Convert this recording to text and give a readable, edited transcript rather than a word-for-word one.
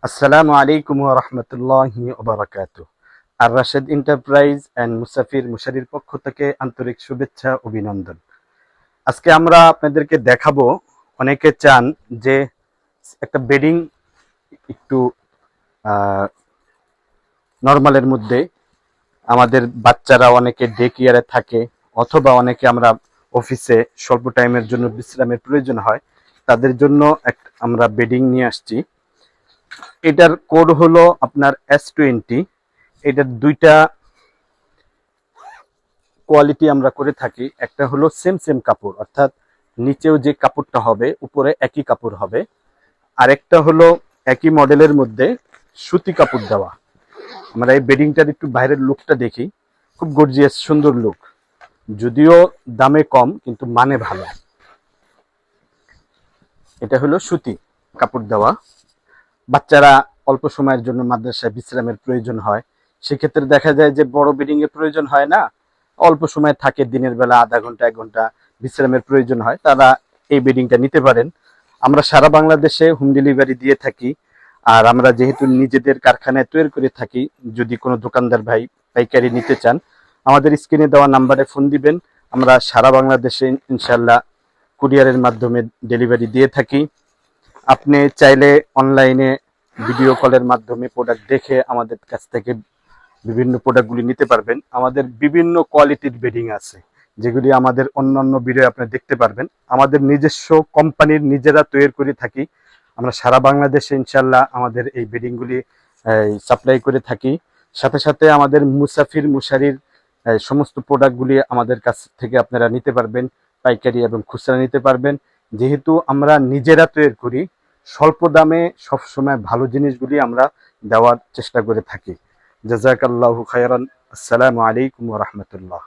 আসসালামু আলাইকুম ওয়া রাহমাতুল্লাহি ওয়া বারাকাতুহু। আর রাশেদ এন্টারপ্রাইজ এন্ড মুসাফির মুশারির পক্ষ থেকে আন্তরিক শুভেচ্ছা অভিনন্দন। আজকে আমরা আপনাদেরকে দেখাবো, অনেকে চান যে একটা বেডিং একটু নরমালের মধ্যে, আমাদের বাচ্চারা অনেকে ডে কেয়ারে থাকে অথবা অনেকে আমরা অফিসে স্বল্প টাইমের জন্য বিশ্রামের প্রয়োজন হয়, তাদের জন্য আমরা বেডিং নিয়ে আসছি। এটার কোড হলো আপনার S20। এটার দুইটা কোয়ালিটি আমরা করে থাকি। একটা হলো সেম সেম কাপড়, অর্থাৎ নিচেও যে কাপড়টা হবে উপরে একই কাপড় হবে। আরেকটা হলো একই মডেলের মধ্যে সুতি কাপড় দেওয়া। আমরা এই বেডিংটার একটু বাইরের লুকটা দেখি, খুব গর্জিয়াস সুন্দর লুক, যদিও দামে কম কিন্তু মানে ভালো। এটা হলো সুতি কাপড় দেওয়া। বাচ্চারা অল্প সময়ের জন্য মাদ্রাসায় বিশ্রামের প্রয়োজন হয়, সেক্ষেত্রে দেখা যায় যে বড় বেডিং এর প্রয়োজন হয় না, অল্প সময় থাকে, দিনের বেলা আধা ঘন্টা 1 ঘন্টা বিশ্রামের প্রয়োজন হয়, তারা এই বেডিংটা নিতে পারেন। আমরা সারা বাংলাদেশে হোম ডেলিভারি দিয়ে থাকি। আর আমরা যেহেতু নিজেদের কারখানায় তৈরি করে থাকি, যদি কোনো দোকানদার ভাই পাইকারি নিতে চান, আমাদের স্ক্রিনে দেওয়া নাম্বারে ফোন দিবেন। আমরা সারা বাংলাদেশে ইনশাল্লাহ কুরিয়ারের মাধ্যমে ডেলিভারি দিয়ে থাকি। আপনি চাইলে অনলাইনে ভিডিও কলের মাধ্যমে প্রোডাক্ট দেখে আমাদের কাছ থেকে বিভিন্ন প্রোডাক্টগুলি নিতে পারবেন। আমাদের বিভিন্ন কোয়ালিটির বেডিং আছে, যেগুলি আমাদের অন্যান্য ভিডিও আপনি দেখতে পারবেন। আমাদের নিজস্ব কোম্পানির নিজেরা তৈরি করে থাকি। আমরা সারা বাংলাদেশে ইনশাল্লাহ আমাদের এই বেডিংগুলি সাপ্লাই করে থাকি। সাথে সাথে আমাদের মুসাফির মুশারির সমস্ত প্রোডাক্টগুলি আমাদের কাছ থেকে আপনারা নিতে পারবেন, পাইকারি এবং খুচরা নিতে পারবেন। যেহেতু আমরা নিজেরা তৈরি করি, স্বল্প দামে সবসময় ভালো জিনিসগুলি আমরা দেওয়ার চেষ্টা করে থাকি। জাযাকাল্লাহু খায়রান। আসসালামু আলাইকুম ওয়া রাহমাতুল্লাহ।